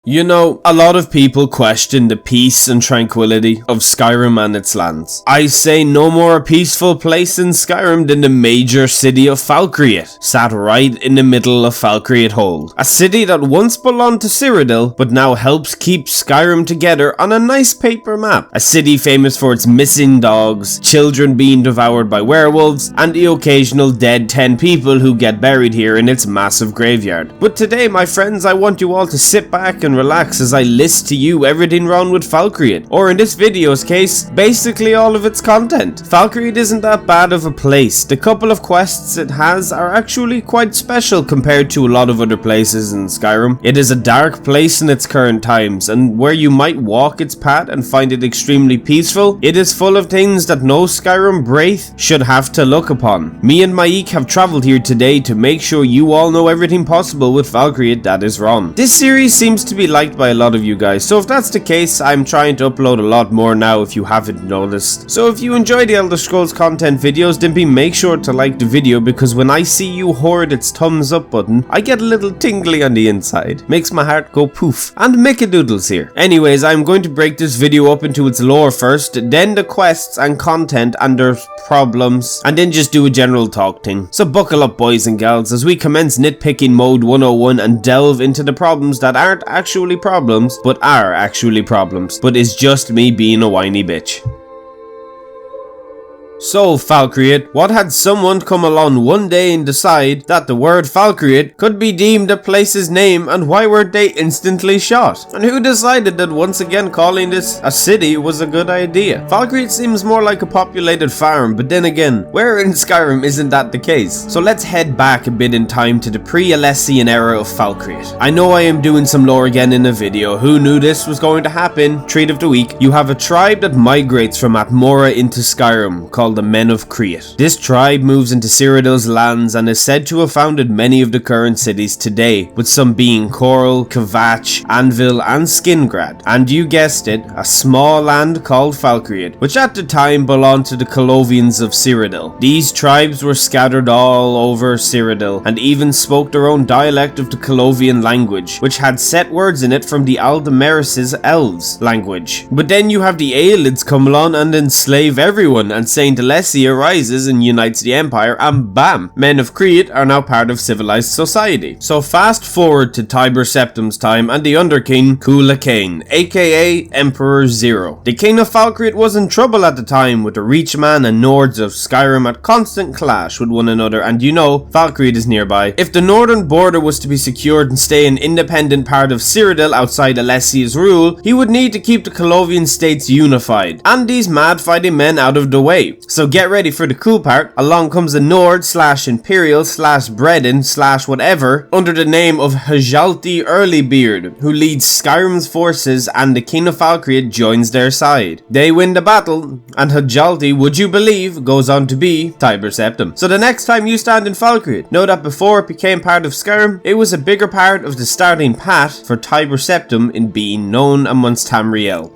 You know, a lot of people question the peace and tranquility of Skyrim and its lands. I say no more peaceful place in Skyrim than the major city of Falkreath, sat right in the middle of Falkreath Hold. A city that once belonged to Cyrodiil, but now helps keep Skyrim together on a nice paper map. A city famous for its missing dogs, children being devoured by werewolves, and the occasional dead 10 people who get buried here in its massive graveyard. But today, my friends, I want you all to sit back and relax as I list to you everything wrong with Falkreath, or in this video's case, basically all of its content. Falkreath isn't that bad of a place. The couple of quests it has are actually quite special compared to a lot of other places in Skyrim. It is a dark place in its current times, and where you might walk its path and find it extremely peaceful, it is full of things that no Skyrim Wraith should have to look upon. Me and Maik have travelled here today to make sure you all know everything possible with Falkreath that is wrong. This series seems to be liked by a lot of you guys, so if that's the case, I'm trying to upload a lot more now if you haven't noticed. So if you enjoy the Elder Scrolls content videos, then make sure to like the video, because when I see you hoard its thumbs up button, I get a little tingly on the inside. Makes my heart go poof. And Mickadoodles here. Anyways, I'm going to break this video up into its lore first, then the quests and content and their problems, and then just do a general talk thing. So buckle up, boys and gals, as we commence nitpicking mode 101 and delve into the problems that aren't actually problems, but are actually problems, but is just me being a whiny bitch. So, Falkreath, what had someone come along one day and decide that the word Falkreath could be deemed a place's name, and why were they instantly shot? And who decided that once again calling this a city was a good idea? Falkreath seems more like a populated farm, but then again, where in Skyrim isn't that the case? So let's head back a bit in time to the pre-Alessian era of Falkreath. I know I am doing some lore again in the video. Who knew this was going to happen? Treat of the week. You have a tribe that migrates from Atmora into Skyrim called the Men of Create. This tribe moves into Cyrodiil's lands and is said to have founded many of the current cities today, with some being Coral, Kvatch, Anvil, and Skingrad. And you guessed it, a small land called Falkreath, which at the time belonged to the Colovians of Cyrodiil. These tribes were scattered all over Cyrodiil and even spoke their own dialect of the Colovian language, which had set words in it from the Aldamaris' elves language. But then you have the Aelids come along and enslave everyone, and Saint Alessia arises and unites the empire, and bam, Men of Create are now part of civilized society. So fast forward to Tiber Septim's time and the Underking Kula Kane, aka Emperor Zero. The king of Falkreath was in trouble at the time, with the Reachman and Nords of Skyrim at constant clash with one another, and you know, Falkreath is nearby. If the northern border was to be secured and stay an independent part of Cyrodiil outside Alessia's rule, he would need to keep the Colovian states unified, and these mad fighting men out of the way. So get ready for the cool part. Along comes a Nord / Imperial / Breden / whatever under the name of Hjalti Earlybeard, who leads Skyrim's forces, and the king of Falkreath joins their side. They win the battle, and Hjalti, would you believe, goes on to be Tiber Septim. So the next time you stand in Falkreath, know that before it became part of Skyrim, it was a bigger part of the starting path for Tiber Septim in being known amongst Tamriel.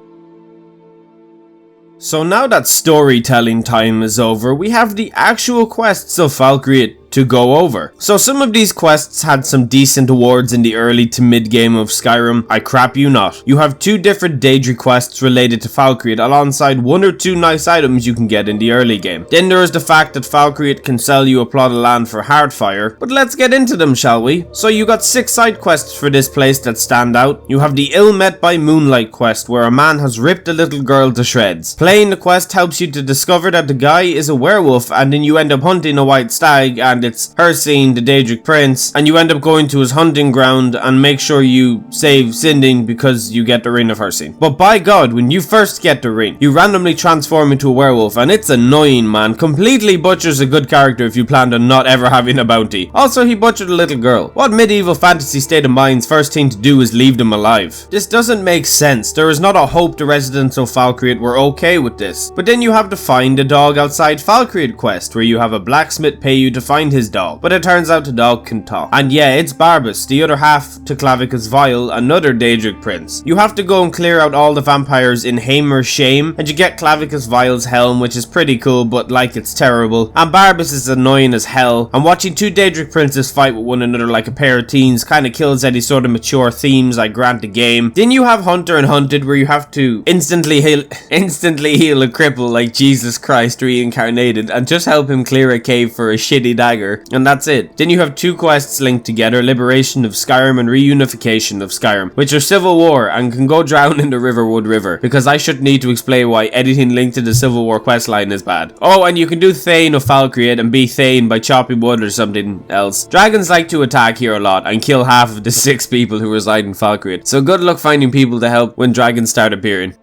So now that storytelling time is over, we have the actual quests of Falkreath to go over. So some of these quests had some decent awards in the early to mid game of Skyrim. I crap you not. You have 2 different Daedry quests related to Falkreath alongside 1 or 2 nice items you can get in the early game. Then there is the fact that Falkreath can sell you a plot of land for Heartfire, but let's get into them, shall we? So you got 6 side quests for this place that stand out. You have the Ill Met by Moonlight quest, where a man has ripped a little girl to shreds. Playing the quest helps you to discover that the guy is a werewolf, and then you end up hunting a white stag, and it's Hircine, the Daedric prince, and you end up going to his hunting ground and make sure you save Sinding because you get the ring of Hircine. But by God, when you first get the ring, you randomly transform into a werewolf, and it's annoying, man. Completely butchers a good character if you plan on not ever having a bounty. Also, he butchered a little girl. What medieval fantasy state of mind's first thing to do is leave them alive? This doesn't make sense. There is not a hope the residents of Falkreath were okay with this. But then you have the Find a Dog Outside Falkreath quest, where you have a blacksmith pay you to find find his dog. But it turns out the dog can talk. And yeah, it's Barbas, the other half to Clavicus Vile, another Daedric prince. You have to go and clear out all the vampires in Hamer's Shame, and you get Clavicus Vile's helm, which is pretty cool, but like it's terrible. And Barbas is annoying as hell, and watching two Daedric princes fight with one another like a pair of teens kinda kills any sort of mature themes I grant the game. Then you have Hunter and Hunted, where you have to instantly heal a cripple like Jesus Christ reincarnated, and just help him clear a cave for a shitty dagger, and that's it. Then you have two quests linked together, Liberation of Skyrim and Reunification of Skyrim, which are civil war and can go drown in the Riverwood River, because I shouldn't need to explain why anything linked to the Civil War questline is bad. Oh, and you can do Thane of Falkreath and be Thane by chopping wood or something else. Dragons like to attack here a lot and kill half of the 6 people who reside in Falkreath, so good luck finding people to help when dragons start appearing.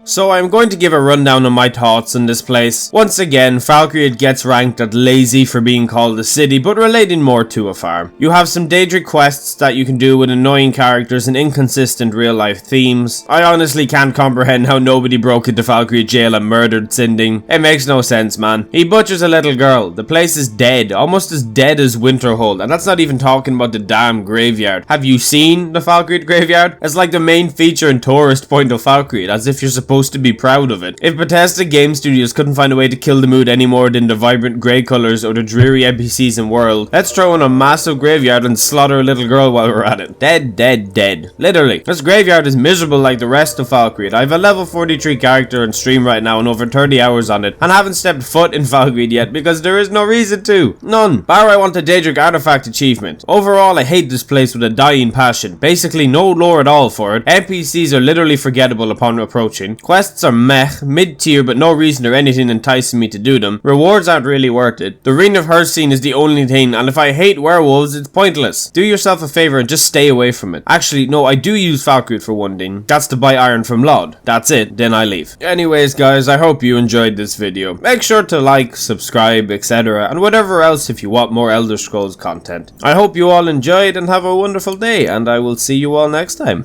So I'm going to give a rundown on my thoughts on this place. Once again, Falkreath gets ranked at lazy for being called a city, but relating more to a farm. You have some Daedric quests that you can do with annoying characters and inconsistent real life themes. I honestly can't comprehend how nobody broke into Falkreath jail and murdered Sinding. It makes no sense, man. He butchers a little girl. The place is dead, almost as dead as Winterhold, and that's not even talking about the damn graveyard. Have you seen the Falkreath graveyard? It's like the main feature and tourist point of Falkreath, as if you're supposed to be proud of it. If Bethesda Game Studios couldn't find a way to kill the mood any more than the vibrant grey colours or the dreary NPCs in world, let's throw in a massive graveyard and slaughter a little girl while we're at it. Dead, dead, dead. Literally. This graveyard is miserable like the rest of Falkreath. I have a level 43 character on stream right now and over 30 hours on it, and haven't stepped foot in Falkreath yet because there is no reason to. None. Bar I want a Daedric artifact achievement. Overall, I hate this place with a dying passion. Basically no lore at all for it. NPCs are literally forgettable upon approaching. Quests are meh, mid-tier, but no reason or anything enticing me to do them. Rewards aren't really worth it. The Ring of Hersine is the only thing, and if I hate werewolves, it's pointless. Do yourself a favour and just stay away from it. Actually, no, I do use Falkreath for one thing. That's to buy iron from Lod. That's it, then I leave. Anyways, guys, I hope you enjoyed this video. Make sure to like, subscribe, etc. and whatever else if you want more Elder Scrolls content. I hope you all enjoyed and have a wonderful day, and I will see you all next time.